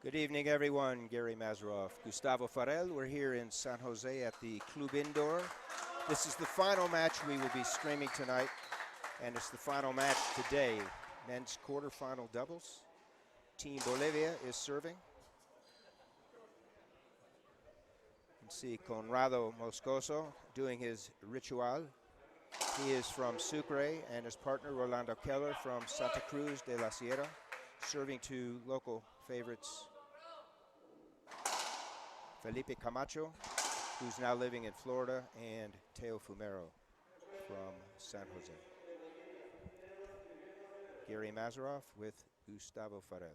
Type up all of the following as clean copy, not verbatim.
Good evening, everyone. Gary Mazeroff, Gustavo Farel. We're here in San Jose at the Club Indoor. This is the final match we will be streaming tonight, and it's the final match today. Men's quarterfinal doubles. Team Bolivia is serving. You can see Conrado Moscoso doing his ritual. He is from Sucre, and his partner Rolando Keller from Santa Cruz de la Sierra, serving to local favorites Felipe Camacho, who's now living in Florida, and Teo Fumero from San Jose. Gary Mazeroff with Gustavo Farel.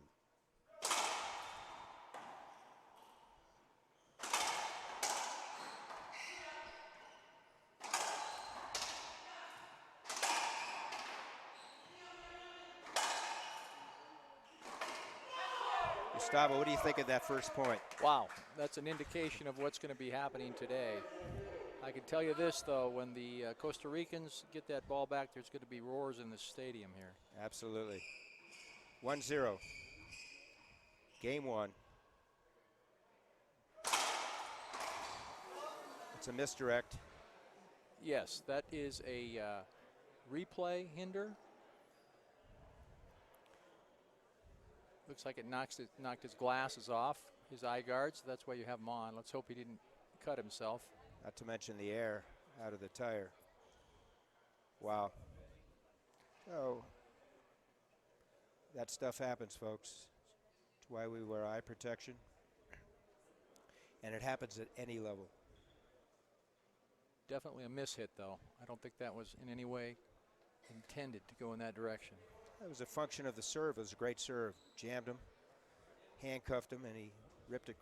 Gustavo, what do you think of that first point? Wow, that's an indication of what's going to be happening today. I can tell you this, though, when the Costa Ricans get that ball back, there's going to be roars in the stadium here. Absolutely. 1-0. Game one. It's a misdirect. Yes, that is a replay hinder. Looks like it knocked his glasses off, his eye guards. That's why you have them on. Let's hope he didn't cut himself. Not to mention the air out of the tire. Wow. Oh, that stuff happens, folks. It's why we wear eye protection. And it happens at any level. Definitely a mishit, though. I don't think that was in any way intended to go in that direction. It was a function of the serve. It was a great serve. Jammed him, handcuffed him, and he ripped it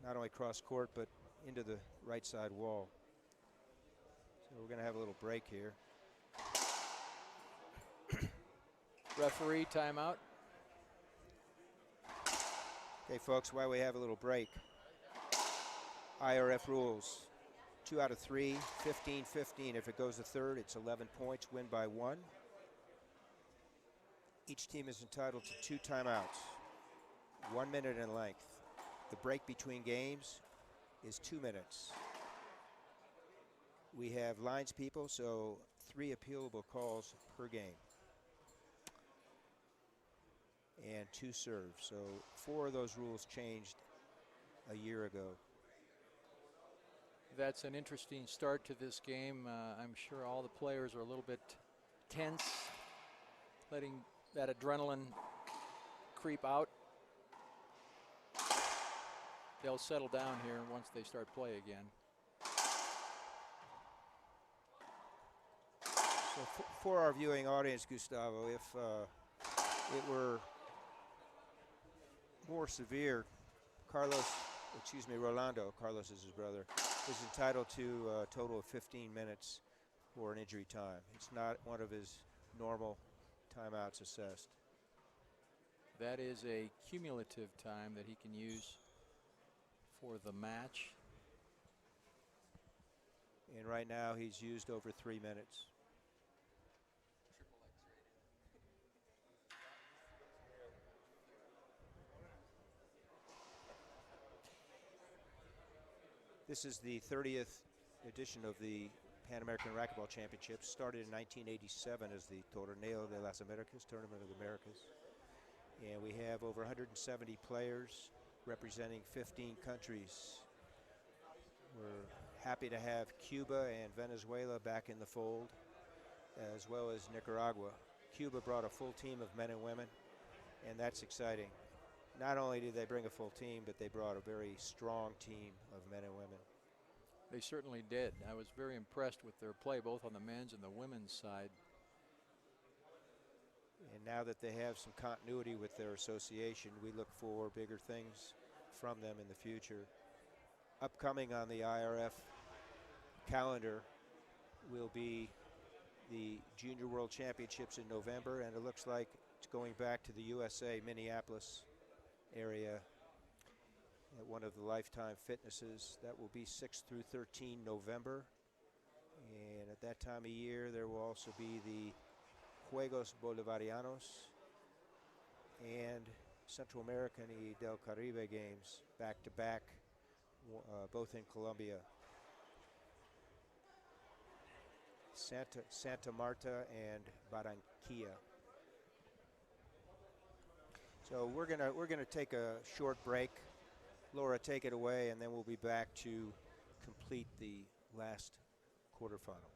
not only cross court, but into the right side wall. So we're going to have a little break here. Referee timeout. Okay, folks, while we have a little break, IRF rules. 2 out of 3, 15-15. If it goes to third, it's 11 points, win by 1. Each team is entitled to 2 timeouts, 1 minute in length. The break between games is 2 minutes. We have lines people, so 3 appealable calls per game. And 2 serves. So 4 of those rules changed a year ago. That's an interesting start to this game. I'm sure all the players are a little bit tense, letting that adrenaline creep out. They'll settle down here once they start play again. So for our viewing audience, Gustavo, if it were more severe, Rolando, Carlos is his brother, is entitled to a total of 15 minutes for an injury time. It's not one of his normal timeouts assessed. That is a cumulative time that he can use for the match. And right now he's used over 3 minutes. This is the 30th edition of the Pan American Racquetball Championships. Started in 1987 as the Torneo de las Americas, Tournament of the Americas. And we have over 170 players representing 15 countries. We're happy to have Cuba and Venezuela back in the fold, as well as Nicaragua. Cuba brought a full team of men and women, and that's exciting. Not only did they bring a full team, but they brought a very strong team of men and women. They certainly did. I was very impressed with their play, both on the men's and the women's side. And now that they have some continuity with their association, we look for bigger things from them in the future. Upcoming on the IRF calendar will be the Junior World Championships in November, and it looks like it's going back to the USA, Minneapolis area at one of the Lifetime Fitnesses. That will be 6 through 13 November. And at that time of year, there will also be the Juegos Bolivarianos and Central American y del Caribe games back-to-back, both in Colombia. Santa Marta and Barranquilla. So we're gonna take a short break. Laura, take it away, and then we'll be back to complete the last quarterfinal.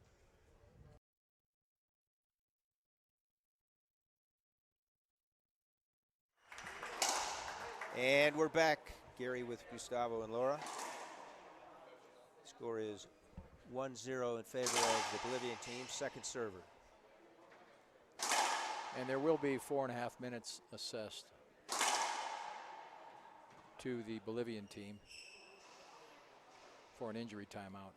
And we're back, Gary, with Gustavo and Laura. Score is 1-0 in favor of the Bolivian team, second server. And there will be 4.5 minutes assessed to the Bolivian team for an injury timeout.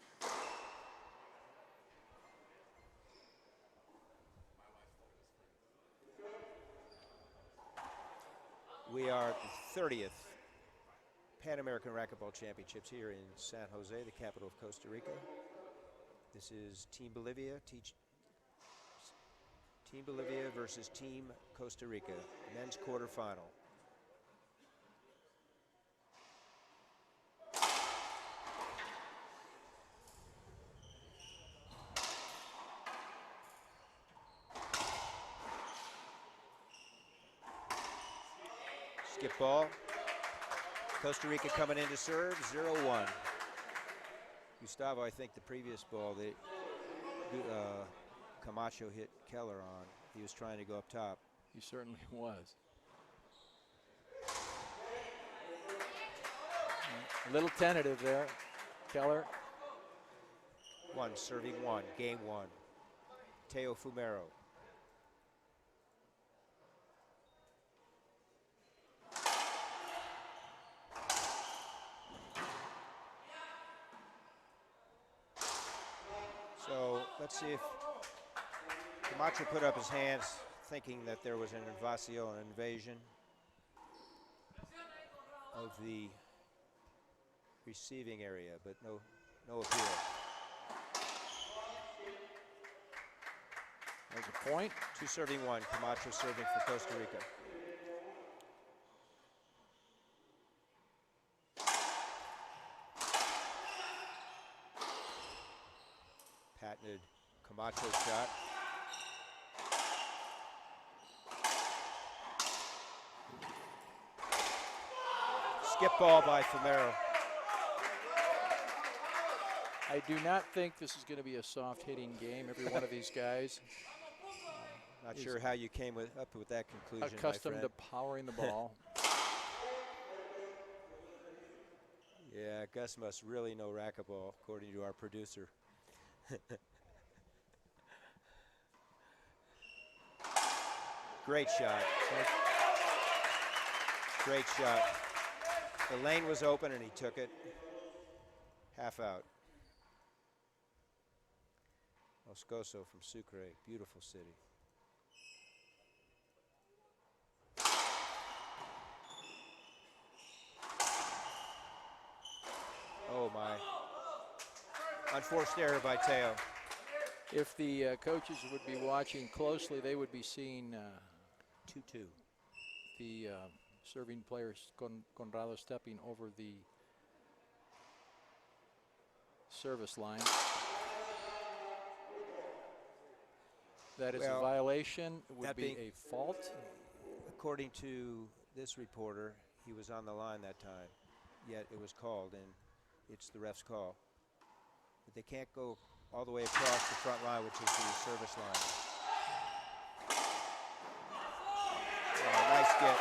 We are at the 30th Pan American Racquetball Championships here in San Jose, the capital of Costa Rica. This is Team Bolivia, Team Bolivia versus Team Costa Rica, men's quarterfinal. Skip ball. Costa Rica coming in to serve, 0-1. Gustavo, I think the previous ball that Camacho hit Keller on, he was trying to go up top. He certainly was. A little tentative there, Keller. Serving one, game one. Teo Fumero. So let's see if Camacho put up his hands thinking that there was an invasio, an invasion of the receiving area, but no appeal. There's a point. 2-1, Camacho serving for Costa Rica. Patented Camacho shot. Skip ball by Fumero. I do not think this is going to be a soft hitting game. Every one of these guys Not sure how you came up with that conclusion, accustomed my to friend. powering the ball. Yeah, Gus must really know racquetball, according to our producer. Great shot. Great shot. The lane was open and he took it. Half out. Moscoso from Sucre, beautiful city. Oh my. Unforced error by Teo. If the coaches would be watching closely, they would be seeing 2-2. the serving players, Conrado, stepping over the service line. That is a violation. It would be a fault. According to this reporter, he was on the line that time, yet it was called, and it's the ref's call. But they can't go all the way across the front line, which is the service line. Nice get.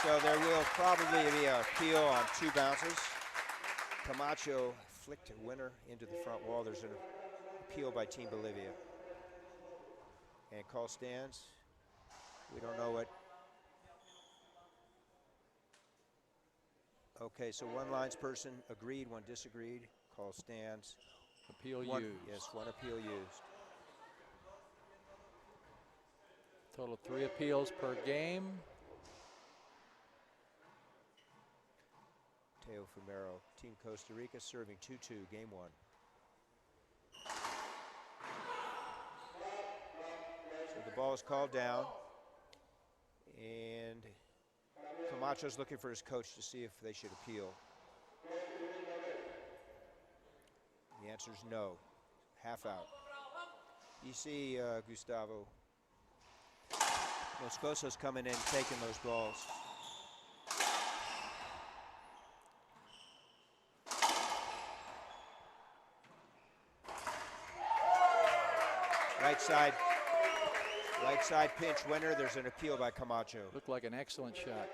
So there will probably be an appeal on 2 bounces. Camacho flicked a winner into the front wall. There's an appeal by Team Bolivia. And call stands. We don't know what. Okay, so one linesperson agreed, one disagreed. Call stands. Appeal One, used. yes, one appeal used. Total 3 appeals per game. Teo Fumero, Team Costa Rica, serving 2-2, game 1. So the ball is called down, and Camacho's looking for his coach to see if they should appeal. The answer is no. Half out. You see Gustavo. Moscoso's coming in, taking those balls. Right side pinch winner. There's an appeal by Camacho. Looked like an excellent shot.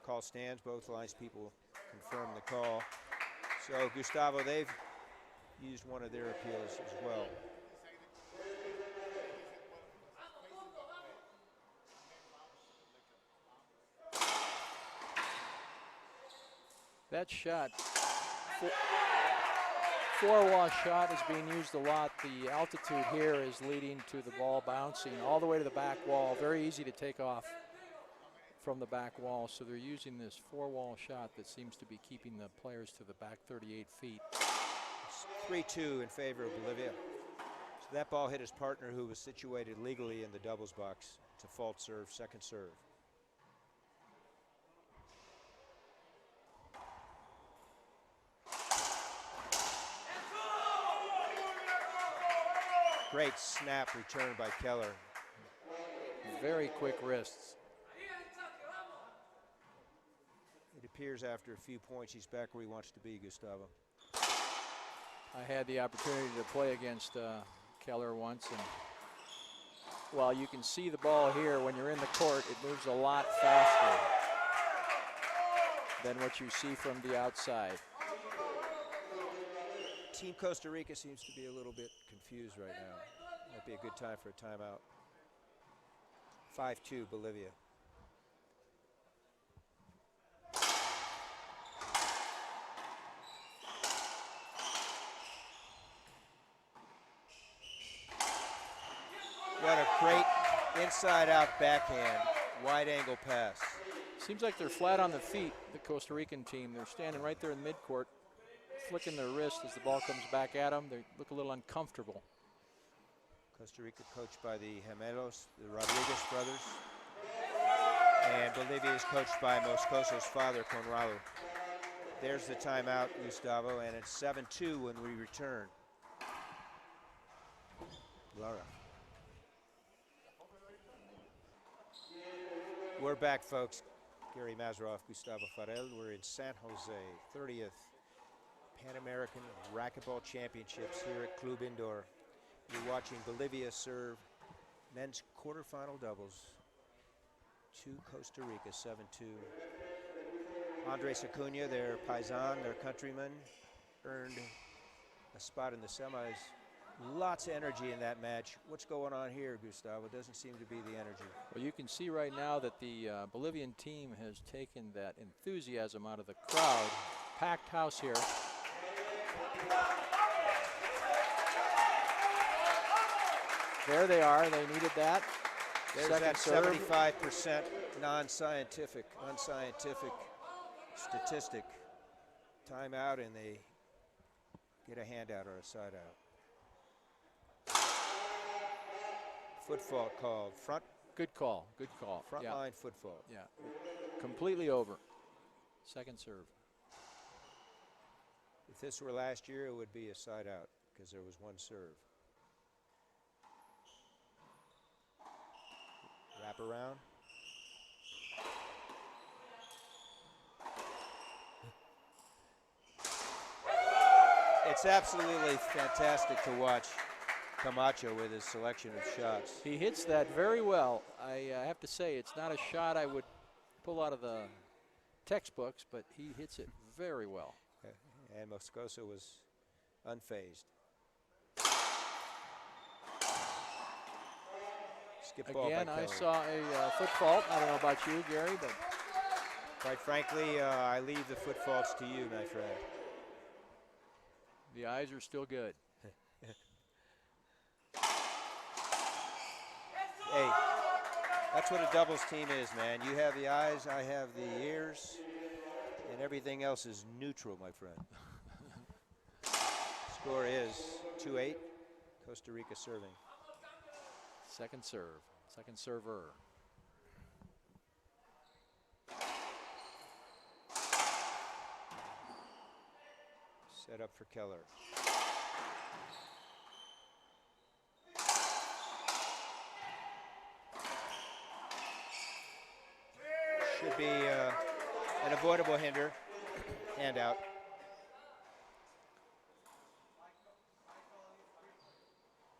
Call stands. Both lines people confirm the call. So Gustavo, they've used one of their appeals as well. That shot, four-wall shot, is being used a lot. The altitude here is leading to the ball bouncing all the way to the back wall. Very easy to take off from the back wall. So they're using this four-wall shot that seems to be keeping the players to the back 38 feet. It's 3-2 in favor of Bolivia. So that ball hit his partner, who was situated legally in the doubles box. It's a fault serve, second serve. Great snap return by Keller. Very quick wrists. It appears after a few points he's back where he wants to be, Gustavo. I had the opportunity to play against Keller once, and while you can see the ball here, when you're in the court, it moves a lot faster than what you see from the outside. Team Costa Rica seems to be a little bit confused right now. Might be a good time for a timeout. 5-2 Bolivia. What a great inside-out backhand, wide-angle pass. Seems like they're flat on the feet, the Costa Rican team. They're standing right there in midcourt, flicking their wrist as the ball comes back at them. They look a little uncomfortable. Costa Rica coached by the Gemelos, the Rodriguez brothers. And Bolivia is coached by Moscoso's father, Conrado. There's the timeout, Gustavo, and it's 7-2 when we return. Lara. We're back, folks. Gary Mazeroff, Gustavo Farel. We're in San Jose, 30th Pan American Racquetball Championships here at Club Indoor. You're watching Bolivia serve men's quarterfinal doubles to Costa Rica, 7-2. Andres Acuna, their paisan, their countryman, earned a spot in the semis. Lots of energy in that match. What's going on here, Gustavo? It doesn't seem to be the energy. Well, you can see right now that the Bolivian team has taken that enthusiasm out of the crowd. Packed house here. There they are. They needed that. There's Second that serve. 75% unscientific statistic. Timeout, and they get a handout or a side out. Foot fault called. Front. Good call. Good call. Front Yeah. line foot fault. Yeah. Completely over. Second serve. If this were last year, it would be a side out because there was one serve. Wrap around. It's absolutely fantastic to watch Camacho with his selection of shots. He hits that very well. I have to say, it's not a shot I would pull out of the textbooks, but he hits it very well. And Moscoso was unfazed. Skip ball Again, by I Keller. saw a foot fault. I don't know about you, Gary, but quite frankly, I leave the foot faults to you, my friend. the eyes are still good. Hey, that's what a doubles team is, man. You have the eyes, I have the ears, and everything else is neutral, my friend. Score is 2-8, Costa Rica serving. Second serve. It's Second server. Set up for Keller. Should be an avoidable hinder, handout.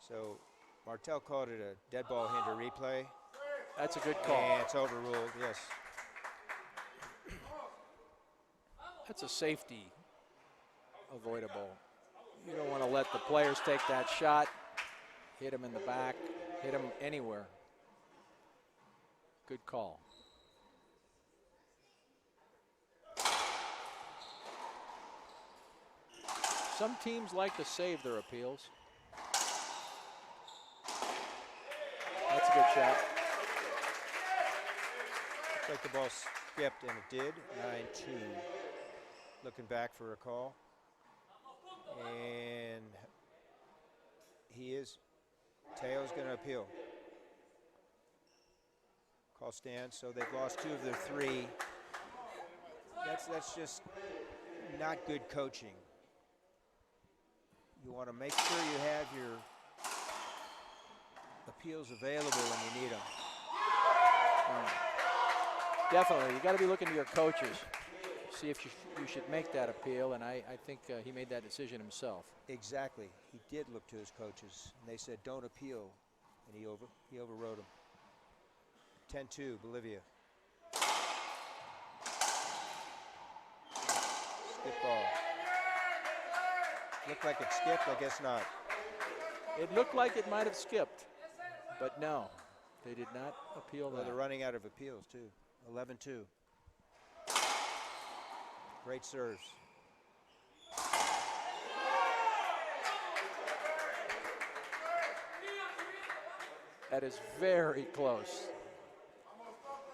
So Martel called it a dead ball hinder replay. That's a good call. And it's overruled, yes. That's a safety avoidable. You don't want to let the players take that shot, hit him in the back, hit him anywhere. Good call. Some teams like to save their appeals. That's a good shot. Looks like the ball skipped, and it did. 9-2. Looking back for a call. And he is. Teo's going to appeal. Call stands, so they've lost 2 of their 3. That's just not good coaching. You want to make sure you have your appeals available when you need them. Definitely, you got to be looking to your coaches. See if you should make that appeal, and I think he made that decision himself. Exactly. He did look to his coaches, and they said, don't appeal, and he overrode them. 10-2, Bolivia. Skip ball. Looked like it skipped, I guess not. It looked like it might have skipped, but no, they did not appeal that. They're running out of appeals, too. 11-2. Great serves. That is very close.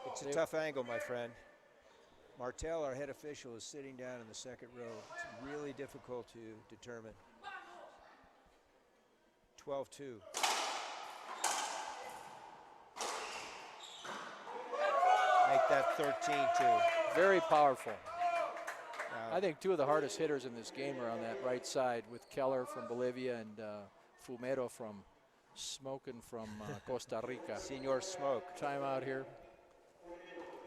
It's a tough angle, my friend. Martel, our head official, is sitting down in the second row. It's really difficult to determine. 12-2. Make that 13-2. Very powerful. I think 2 of the hardest hitters in this game are on that right side, with Keller from Bolivia and Fumero from Smokin' from Costa Rica. Senor Smoke. Timeout here.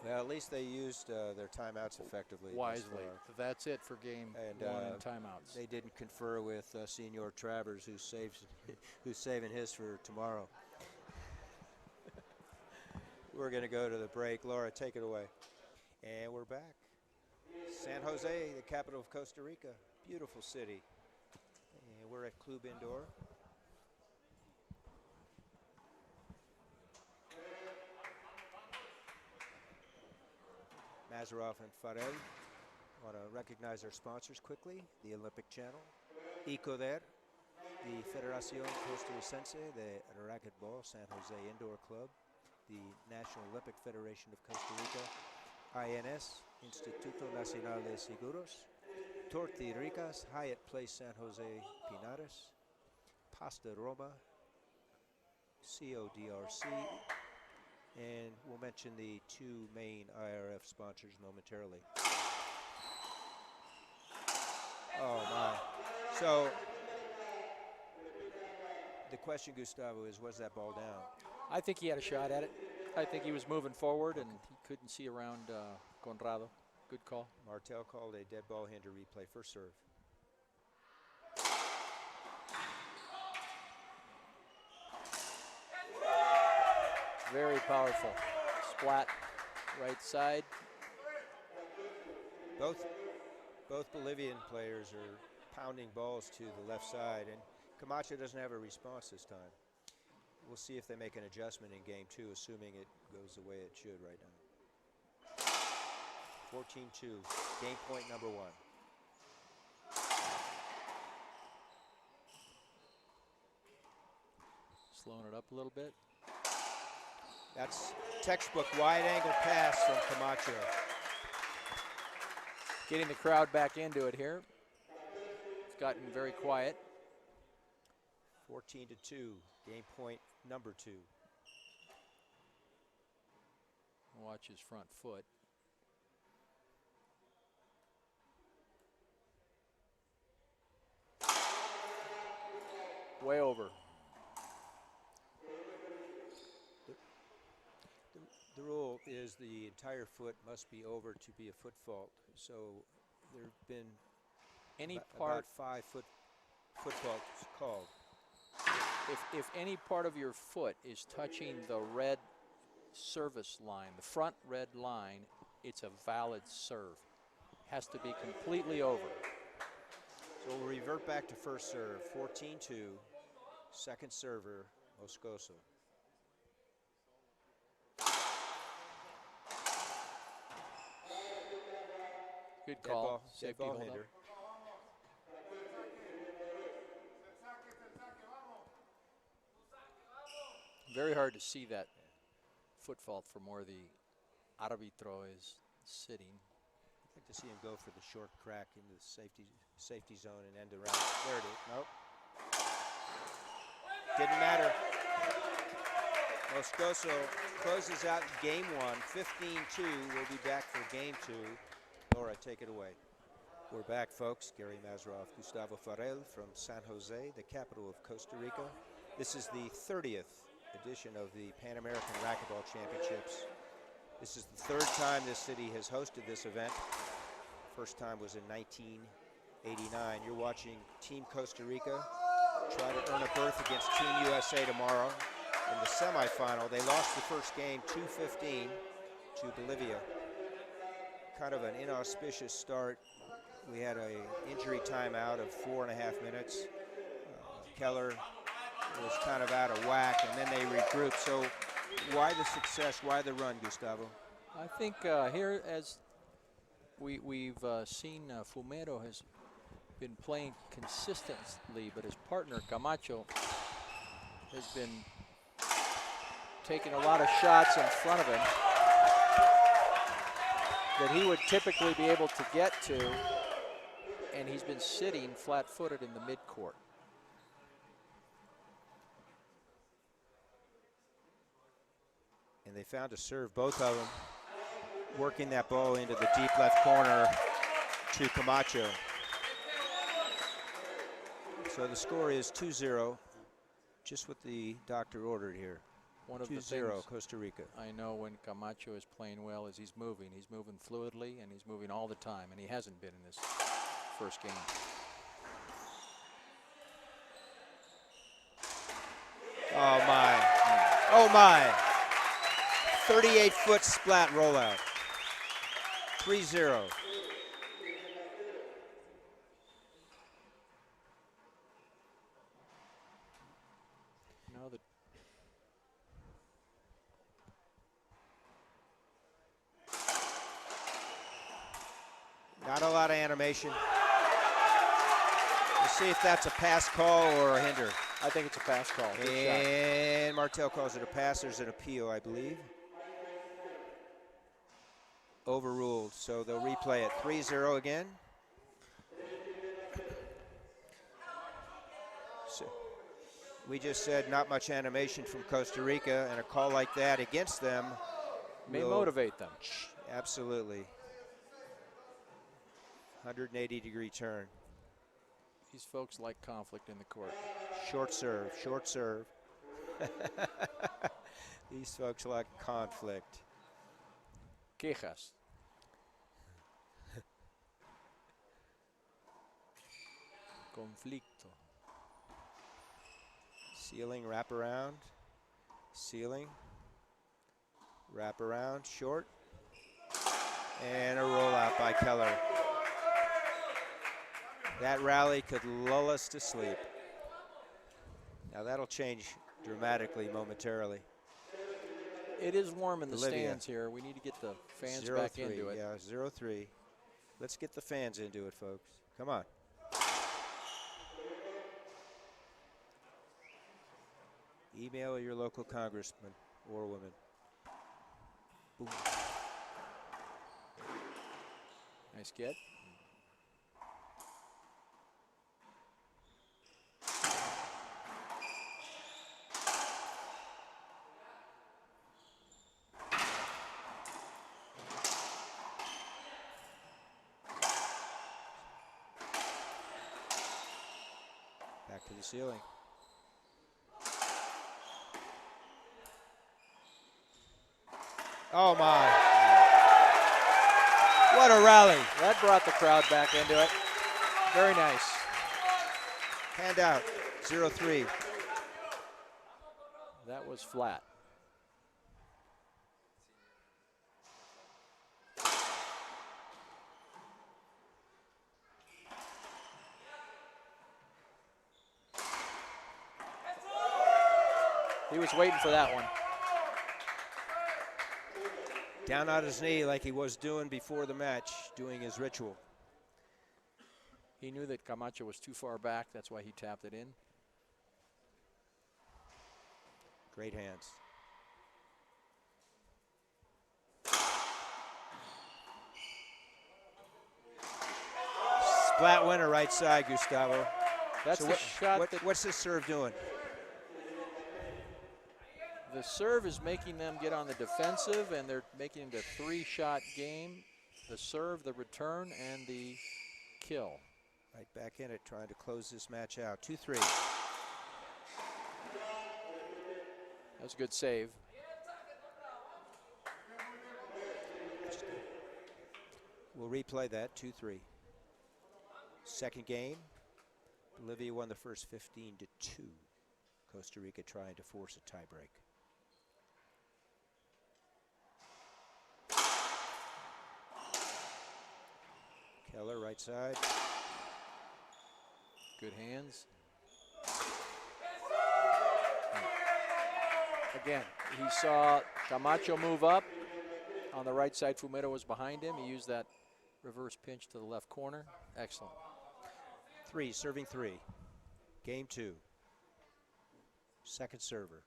Well, at least they used their timeouts effectively. Wisely. That's it for game 1 and timeouts. They didn't confer with Senor Travers, who's saving his for tomorrow. We're going to go to the break. Laura, take it away. And we're back. San Jose, the capital of Costa Rica. Beautiful city. And we're at Club Indoor. Mazarov and Farel. Want to recognize our sponsors quickly. The Olympic Channel. ICODER, the Federación Costarricense de Racquetball San Jose Indoor Club. The National Olympic Federation of Costa Rica. INS, Instituto Nacional de Seguros. Torti Ricas, Hyatt Place San Jose Pinares. Pasta Roma. CODRC. And we'll mention the 2 main IRF sponsors momentarily. Oh, my. So, the question, Gustavo, is was that ball down? I think he had a shot at it. I think he was moving forward, and he couldn't see around Conrado. Good call. Martel called a dead ball hinder replay. First serve. Very powerful. Splat, right side. Both Bolivian players are pounding balls to the left side, and Camacho doesn't have a response this time. We'll see if they make an adjustment in game 2, assuming it goes the way it should right now. 14-2, game point number 1. Slowing it up a little bit. That's textbook wide angle pass from Camacho. Getting the crowd back into it here. It's gotten very quiet. 14-2, game point number 2. watch his front foot. Way over. The rule is the entire foot must be over to be a foot fault. So there have been about 5 foot faults called. If any part of your foot is touching the red service line, the front red line, it's a valid serve. Has to be completely over. So we'll revert back to first serve, 14-2, second server, Moscoso. Good call. Dead ball hinder. Very hard to see that foot fault from where the arbitro is sitting. I'd like to see him go for the short crack into the safety zone and end around. There it is. Nope. Didn't matter. Moscoso closes out game 1, 15-2. We'll be back for game 2. Laura, take it away. We're back, folks. Gary Mazarov, Gustavo Farrell from San Jose, the capital of Costa Rica. This is the 30th edition of the Pan American Racquetball Championships. This is the 3rd time this city has hosted this event. First time was in 1989. You're watching Team Costa Rica try to earn a berth against Team USA tomorrow in the semifinal. They lost the first game 2-15 to Bolivia. Kind of an inauspicious start. We had an injury timeout of 4.5 minutes. Keller was kind of out of whack, and then they regrouped. So why the success, why the run, Gustavo? I think here, as we've seen, Fumero has been playing consistently, but his partner, Camacho, has been taking a lot of shots in front of him that he would typically be able to get to, and he's been sitting flat-footed in the midcourt. And they found a serve, both of them, working that ball into the deep left corner to Camacho. So the score is 2-0, just what the doctor ordered here. 2-0 Costa Rica. I know when Camacho is playing well is he's moving. He's moving fluidly, and he's moving all the time, and he hasn't been in this first game. Oh, my. Oh, my. 38-foot splat rollout. 3-0. No, the not a lot of animation. We'll see if that's a pass call or a hinder. I think it's a pass call. Good and shot. Martel calls it a pass. There's an appeal, I believe. Overruled, so they'll replay it. 3-0 again. So we just said not much animation from Costa Rica, and a call like that against them may motivate them. Absolutely. 180-degree turn. These folks like conflict in the court. Short serve, short serve. These folks like conflict. Quejas. Conflicto. Ceiling, wrap around. Ceiling. Wrap around, short. And a rollout by Keller. That rally could lull us to sleep. Now that'll change dramatically momentarily. It is warm in the Bolivia. stands here. We need to get the fans 0-3, back into it. Yeah, 0-3. Let's get the fans into it, folks. Come on. Email your local congressman or woman. Boom. Nice get. Back to the ceiling. Oh my. What a rally. That brought the crowd back into it. Very nice. Hand out, 0-3. That was flat. He was waiting for that one. Down on his knee like he was doing before the match, doing his ritual. He knew that Camacho was too far back. That's why he tapped it in. Great hands. Splat winner right side, Gustavo. That's the shot. What's this serve doing? The serve is making them get on the defensive, and they're making it a 3-shot game. The serve, the return, and the kill. Right back in it, trying to close this match out. 2-3. That was a good save. We'll replay that, 2-3. Second game, Bolivia won the first 15-2. Costa Rica trying to force a tiebreak. Keller, right side. Good hands. Again, he saw Camacho move up. On the right side, Fumero was behind him. He used that reverse pinch to the left corner. Excellent. 3, serving 3. Game 2. Second server.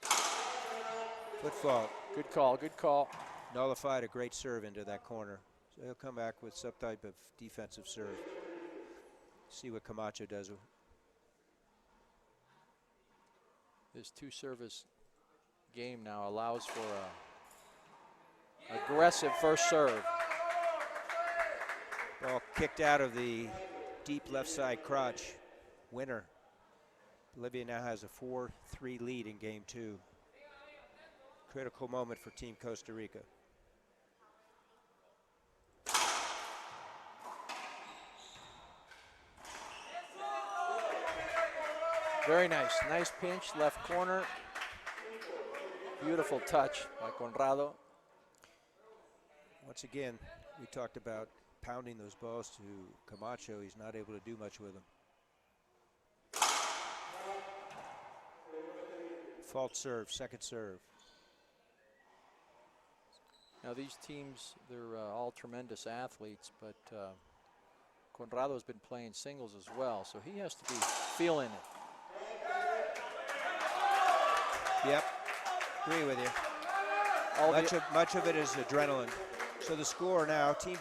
Foot fault. Good call, good call. Nullified a great serve into that corner. So he'll come back with some type of defensive serve. See what Camacho does. This 2-service game now allows for a aggressive first serve. Ball kicked out of the deep left side crotch. Winner. Bolivia now has a 4-3 lead in game 2. Critical moment for Team Costa Rica. Very nice. Nice pinch, left corner. Beautiful touch by Conrado. Once again, we talked about pounding those balls to Camacho. He's not able to do much with them. Fault serve, second serve. Now these teams, they're all tremendous athletes, but Conrado's been playing singles as well, so he has to be feeling it. Yep, agree with you. Much of it is adrenaline. So the score now, Team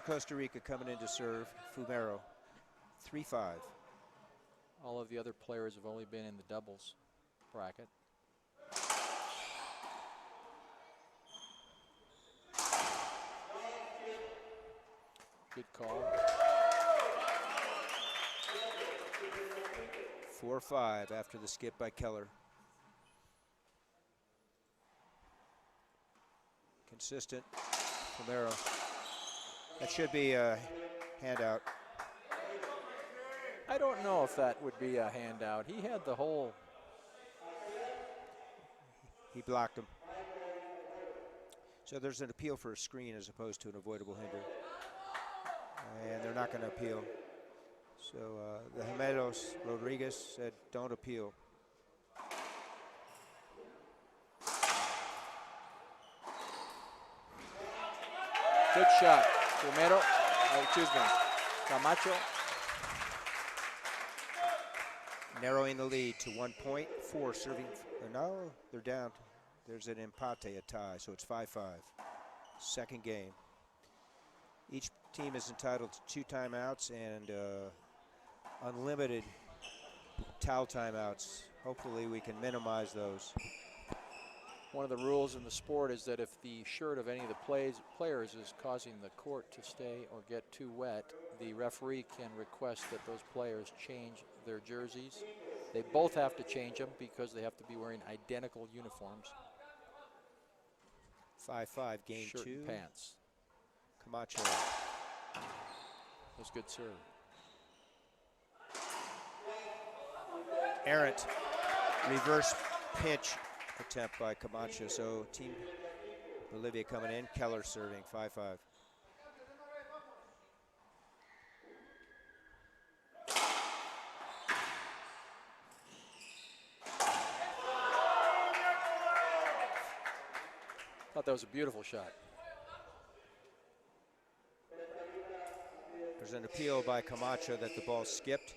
Costa Rica coming in to serve, Fumero, 3-5. All of the other players have only been in the doubles bracket. Good call. 4-5 after the skip by Keller. Consistent, Fumero. That should be a handout. I don't know if that would be a handout. He had the whole. He blocked him. So there's an appeal for a screen as opposed to an avoidable hinder. And they're not going to appeal. So the Gemelos Rodriguez said don't appeal. Good shot. Camacho. Narrowing the lead to 1 point. 4 serving. No, they're down. There's an empate, a tie, so it's 5-5. Second game. Each team is entitled to 2 timeouts and unlimited towel timeouts. Hopefully we can minimize those. One of the rules in the sport is that if the shirt of any of the players is causing the court to stay or get too wet, the referee can request that those players change their jerseys. They both have to change them because they have to be wearing identical uniforms. 5-5, game Shirt 2. and pants. Camacho. That's good serve. Errant reverse pinch attempt by Camacho. So Team Bolivia coming in. Keller serving 5-5. Thought that was a beautiful shot. There's an appeal by Camacho that the ball skipped.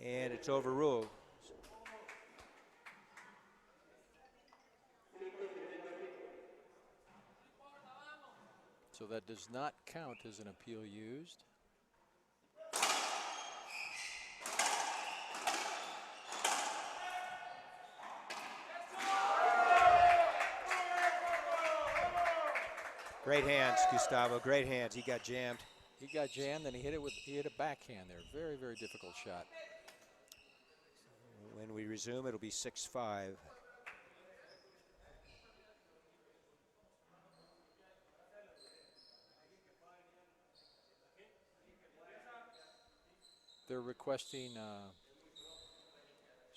And it's overruled. So that does not count as an appeal used. Great hands, Gustavo. Great hands. He got jammed. He got jammed, and he hit a backhand there. Very, very difficult shot. When we resume, it'll be 6-5. They're requesting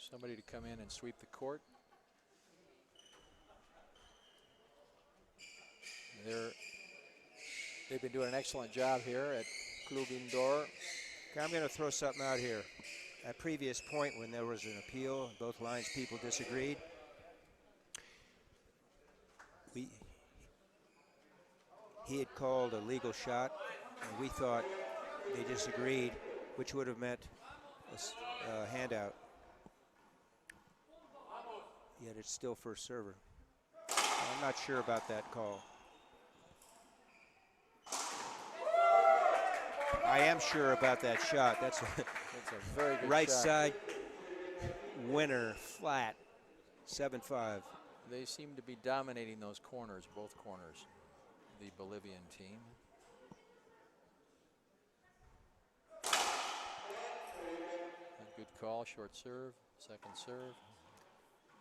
somebody to come in and sweep the court. They've been doing an excellent job here at Club Indoor. Okay, I'm going to throw something out here. At previous point when there was an appeal, both lines people disagreed. He had called a legal shot, and we thought they disagreed, which would have meant a handout. Yet it's still first server. I'm not sure about that call. I am sure about that shot. That's a very good right shot. side winner, flat, 7-5. They seem to be dominating those corners, both corners, the Bolivian team. A good call, short serve, second serve.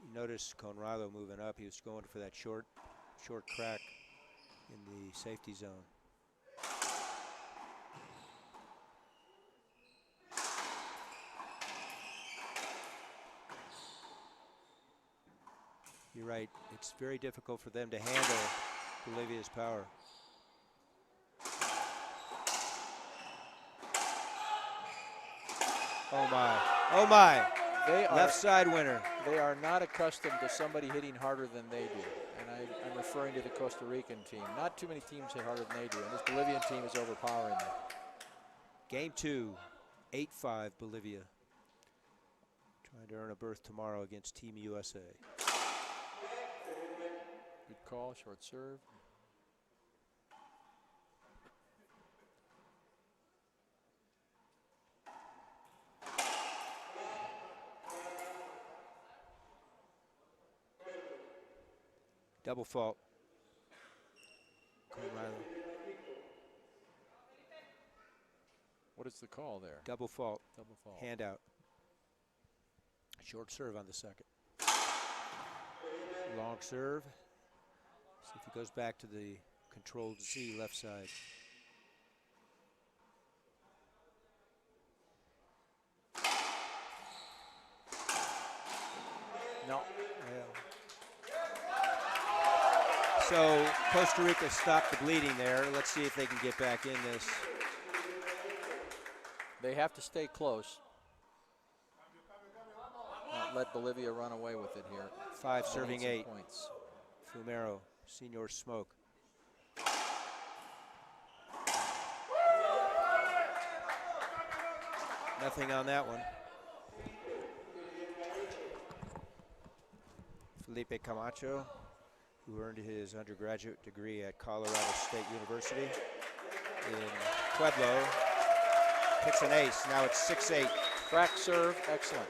You notice Conrado moving up. He was going for that short crack in the safety zone. You're right. It's very difficult for them to handle Bolivia's power. Oh my. Oh my. Left side winner. They are not accustomed to somebody hitting harder than they do. And I'm referring to the Costa Rican team. Not too many teams hit harder than they do. And this Bolivian team is overpowering them. Game 2, 8-5 Bolivia. Trying to earn a berth tomorrow against Team USA. Good call, short serve. Double fault. Conrado. What is the call there? Double fault. Double fault. Handout. Short serve on the second. Long serve. See if he goes back to the controlled Z left side. No. So Costa Rica stopped the bleeding there. Let's see if they can get back in this. They have to stay close. Not let Bolivia run away with it here. 5 serving 8. Points. Fumero, Senior Smoke. Nothing on that one. Felipe Camacho, who earned his undergraduate degree at Colorado State University in Pueblo, hits an ace. Now it's 6-8. Crack serve, excellent.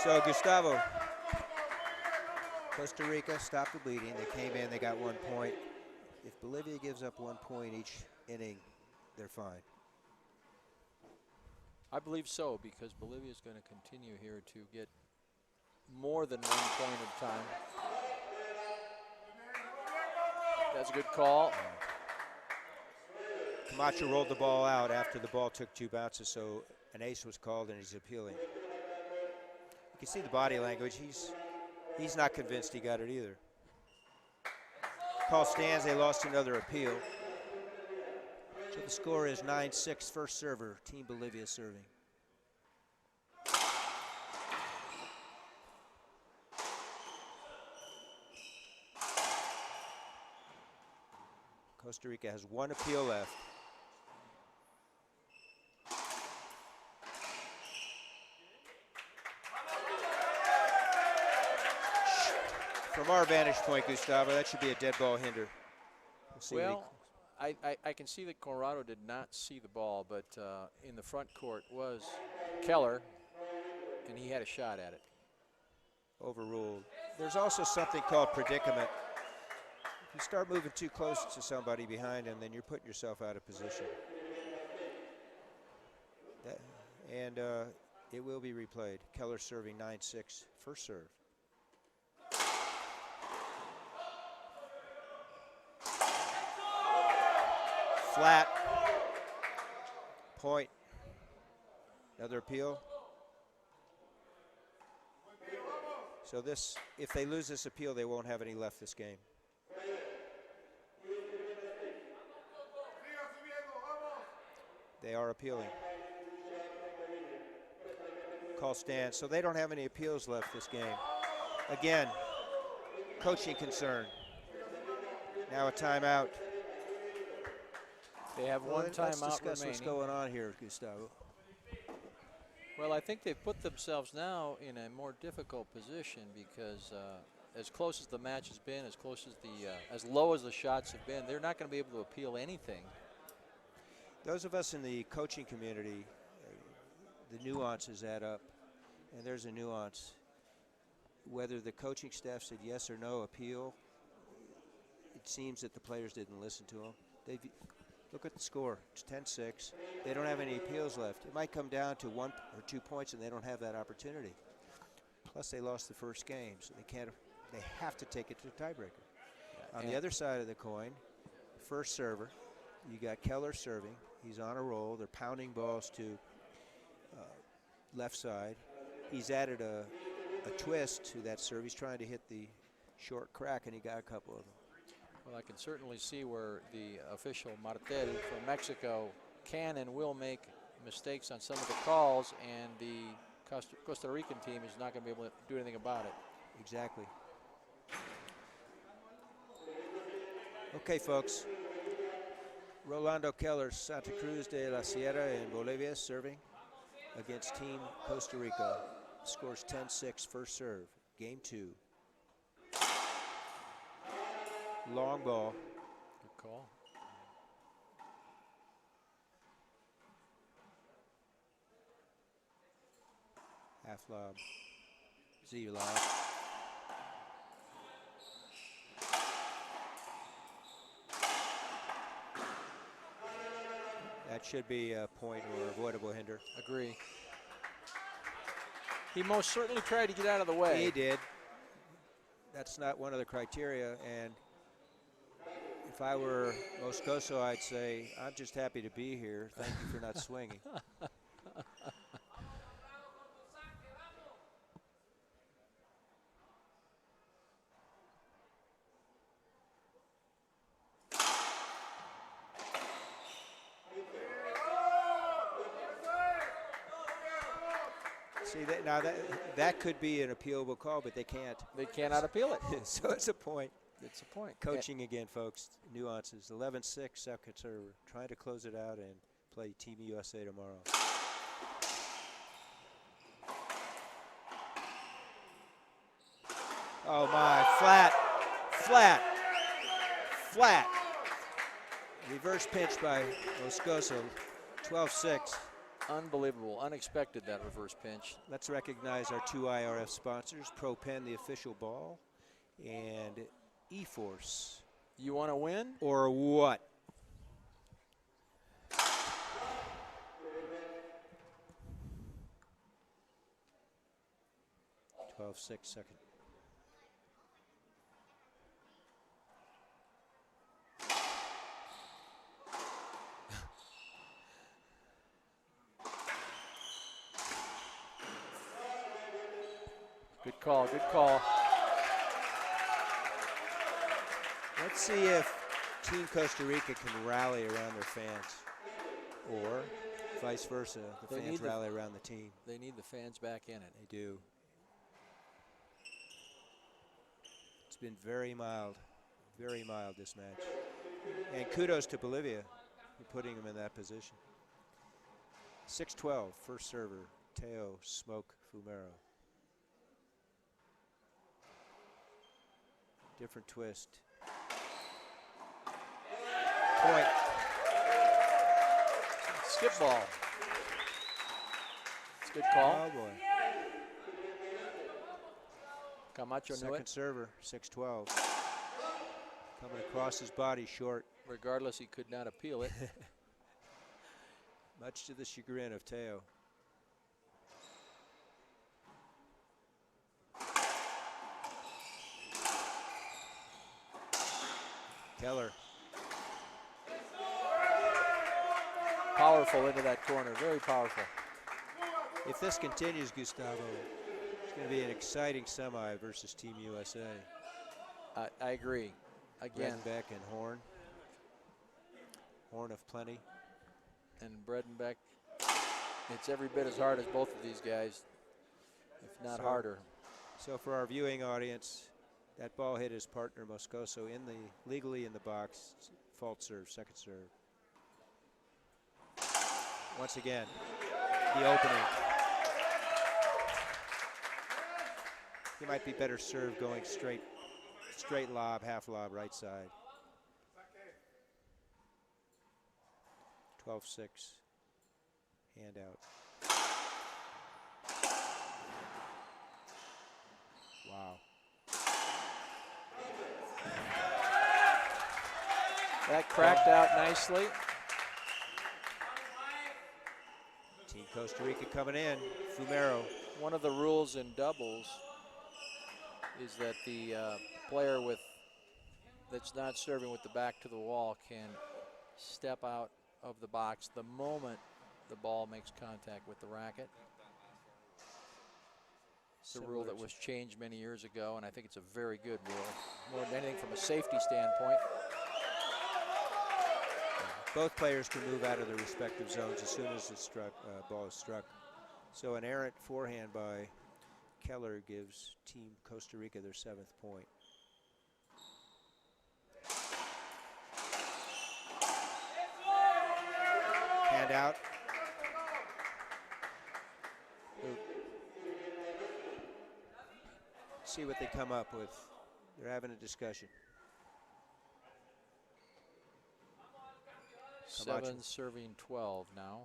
So Gustavo, Costa Rica stopped the bleeding. They came in, they got 1 point. If Bolivia gives up 1 point each inning, they're fine. I believe so, because Bolivia is going to continue here to get more than 1 point at a time. That's a good call. Camacho rolled the ball out after the ball took 2 bounces, so an ace was called and he's appealing. You can see the body language. He's not convinced he got it either. Call stands, they lost another appeal. So the score is 9-6, first server, Team Bolivia serving. Costa Rica has 1 appeal left. From our vantage point, Gustavo, that should be a dead ball hinder. We'll see. Well, I can see that Colorado did not see the ball, but in the front court was Keller, and he had a shot at it. Overruled. There's also something called predicament. If you start moving too close to somebody behind him, then you're putting yourself out of position. It will be replayed. Keller serving 9-6, first serve. Flat. Point. Another appeal. So this, if they lose this appeal, they won't have any left this game. They are appealing. Call stands. So they don't have any appeals left this game. Again, coaching concern. Now a timeout. They have one timeout Let's discuss remaining. what's going on here, Gustavo. Well, I think they've put themselves now in a more difficult position because as close as the match has been, as close as as low as the shots have been, they're not going to be able to appeal anything. Those of us in the coaching community, the nuances add up, and there's a nuance. Whether the coaching staff said yes or no appeal, it seems that the players didn't listen to them. Look at the score. It's 10-6. They don't have any appeals left. It might come down to 1 or 2 points, and they don't have that opportunity. Plus, they lost the first game, so they have to take it to the tiebreaker. Yeah, on the other side of the coin, first server, you got Keller serving. He's on a roll. They're pounding balls to left side. He's added a twist to that serve. He's trying to hit the short crack, and he got a couple of them. Well, I can certainly see where the official Martel from Mexico can and will make mistakes on some of the calls, and the Costa Rican team is not going to be able to do anything about it. Exactly. Okay, folks. Rolando Keller, Santa Cruz de la Sierra in Bolivia, serving against Team Costa Rica. Scores 10-6, first serve. Game 2. Long ball. Good call. Half lob. Z lob. That should be a point or avoidable hinder. Agree. He most certainly tried to get out of the way. He did. That's not one of the criteria, and if I were Moscoso, I'd say, I'm just happy to be here. Thank you for not swinging. See, that could be an appealable call, but they can't. They cannot appeal it. So it's a point. It's a point. Coaching again, folks. Nuances. 11-6, second server. Trying to close it out and play Team USA tomorrow. Oh, my. Flat. Flat. Flat. Reverse pinch by Moscoso. 12-6. Unbelievable, unexpected, that reverse pinch. Let's recognize our 2 IRF sponsors, Pro Pen, the official ball, and E-Force. You want to win? Or what? .12.6 second. Good call, good call. Let's see if Team Costa Rica can rally around their fans, or vice versa, the fans rally around the team. They need the fans back in it. They do. It's been very mild this match. And kudos to Bolivia for putting them in that position. 6-12, first server, Teo Smoke Fumero. Different twist. Point. Skip ball. It's a good call. Oh boy. Camacho knew Second it. server, 6-12. Coming across his body short. Regardless, he could not appeal it. Much to the chagrin of Teo. Keller. Powerful into that corner, very powerful. If this continues, Gustavo, it's going to be an exciting semi versus Team USA. I agree. Again. Bredenbeck and Horn. Horn of plenty. And Bredenbeck, it's every bit as hard as both of these guys, if not harder. So for our viewing audience, that ball hit his partner Moscoso legally in the box. Fault serve, second serve. Once again, the opening. He might be better served going straight lob, half lob, right side. 12-6, hand out. Wow. That cracked out nicely. Team Costa Rica coming in, Fumero. One of the rules in doubles is that the player that's not serving with the back to the wall can step out of the box the moment the ball makes contact with the racket. It's a rule that was changed many years ago, and I think it's a very good rule, more than anything from a safety standpoint. Both players can move out of their respective zones as soon as the ball is struck. So an errant forehand by Keller gives Team Costa Rica their 7th point. Hand out. See what they come up with. They're having a discussion. 7 serving 12 now.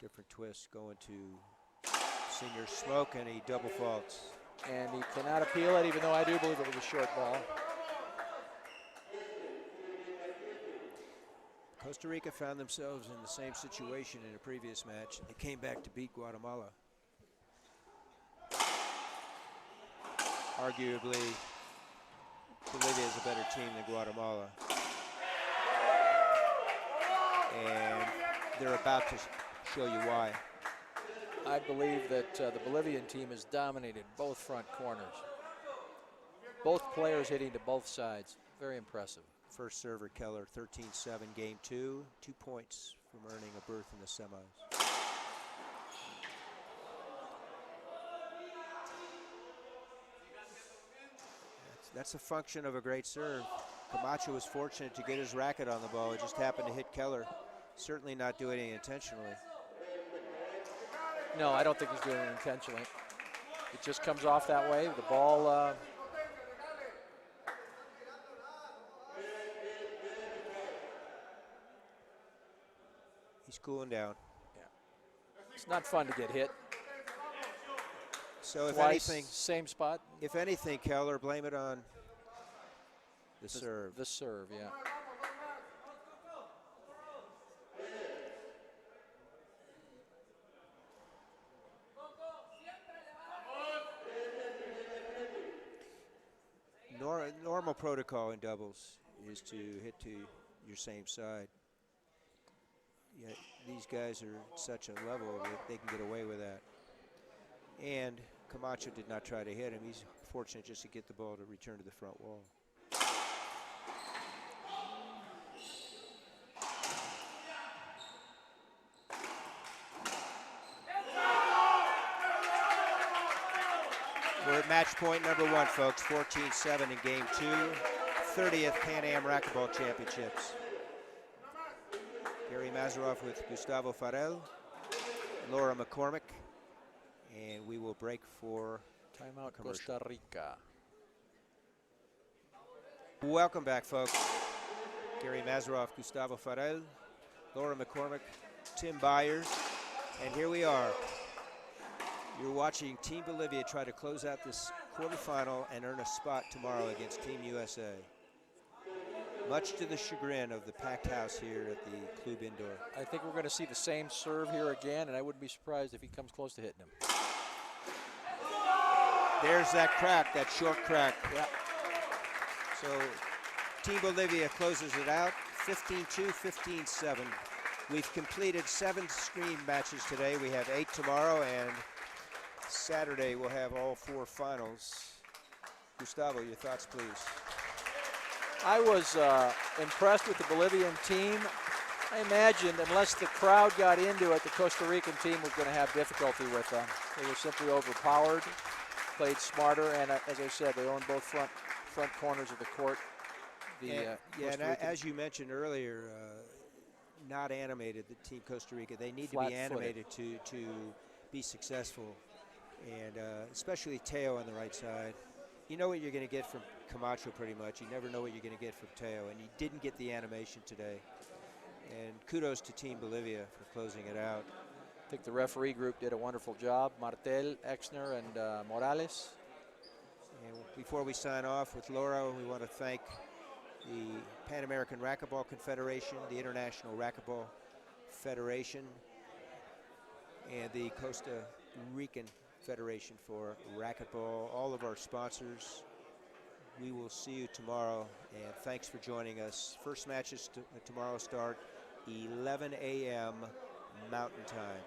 Different twist going to Senior Smoke, and he double faults. And he cannot appeal it, even though I do believe it was a short ball. Costa Rica found themselves in the same situation in a previous match. They came back to beat Guatemala. Arguably, Bolivia is a better team than Guatemala. And they're about to show you why. I believe that the Bolivian team has dominated both front corners. Both players hitting to both sides. Very impressive. First server Keller, 13-7, game 2. 2 points from earning a berth in the semis. That's a function of a great serve. Camacho was fortunate to get his racket on the ball. It just happened to hit Keller. Certainly not doing it intentionally. No, I don't think he's doing it intentionally. It just comes off that way. The ball cooling down. It's not fun to get hit. So if Twice, anything, same spot. Keller, blame it on the serve. The serve, yeah. Normal protocol in doubles is to hit to your same side. Yet these guys are at such a level that they can get away with that. And Camacho did not try to hit him. He's fortunate just to get the ball to return to the front wall. We're at match point number 1, folks. 14-7 in game 2. 30th Pan Am Racquetball Championships. Gary Mazeroff with Gustavo Farel, Laura McCormick, and we will break for Timeout, commercial. Costa Rica. Welcome back, folks. Gary Mazeroff, Gustavo Farel, Laura McCormick, Tim Byers, and here we are. You're watching Team Bolivia try to close out this quarterfinal and earn a spot tomorrow against Team USA. Much to the chagrin of the packed house here at the Club Indoor. I think we're going to see the same serve here again, and I wouldn't be surprised if he comes close to hitting him. There's that crack, that short crack. Yeah. So Team Bolivia closes it out, 15-2, 15-7. We've completed 7 screen matches today. We have 8 tomorrow, and Saturday we'll have all 4 finals. Gustavo, your thoughts, please. I was impressed with the Bolivian team. I imagined unless the crowd got into it, the Costa Rican team was going to have difficulty with them. They were simply overpowered, played smarter, and as I said, they owned both front corners of the court. As you mentioned earlier, not animated, the team Costa Rica. They need to be animated to be successful, and especially Teo on the right side. You know what you're going to get from Camacho pretty much. You never know what you're going to get from Teo, and you didn't get the animation today. And kudos to Team Bolivia for closing it out. I think the referee group did a wonderful job. Martel, Exner, and Morales. And before we sign off with Laura, we want to thank the Pan American Racquetball Confederation, the International Racquetball Federation, and the Costa Rican Federation for Racquetball, all of our sponsors. We will see you tomorrow, and thanks for joining us. First matches tomorrow start 11 a.m. Mountain Time.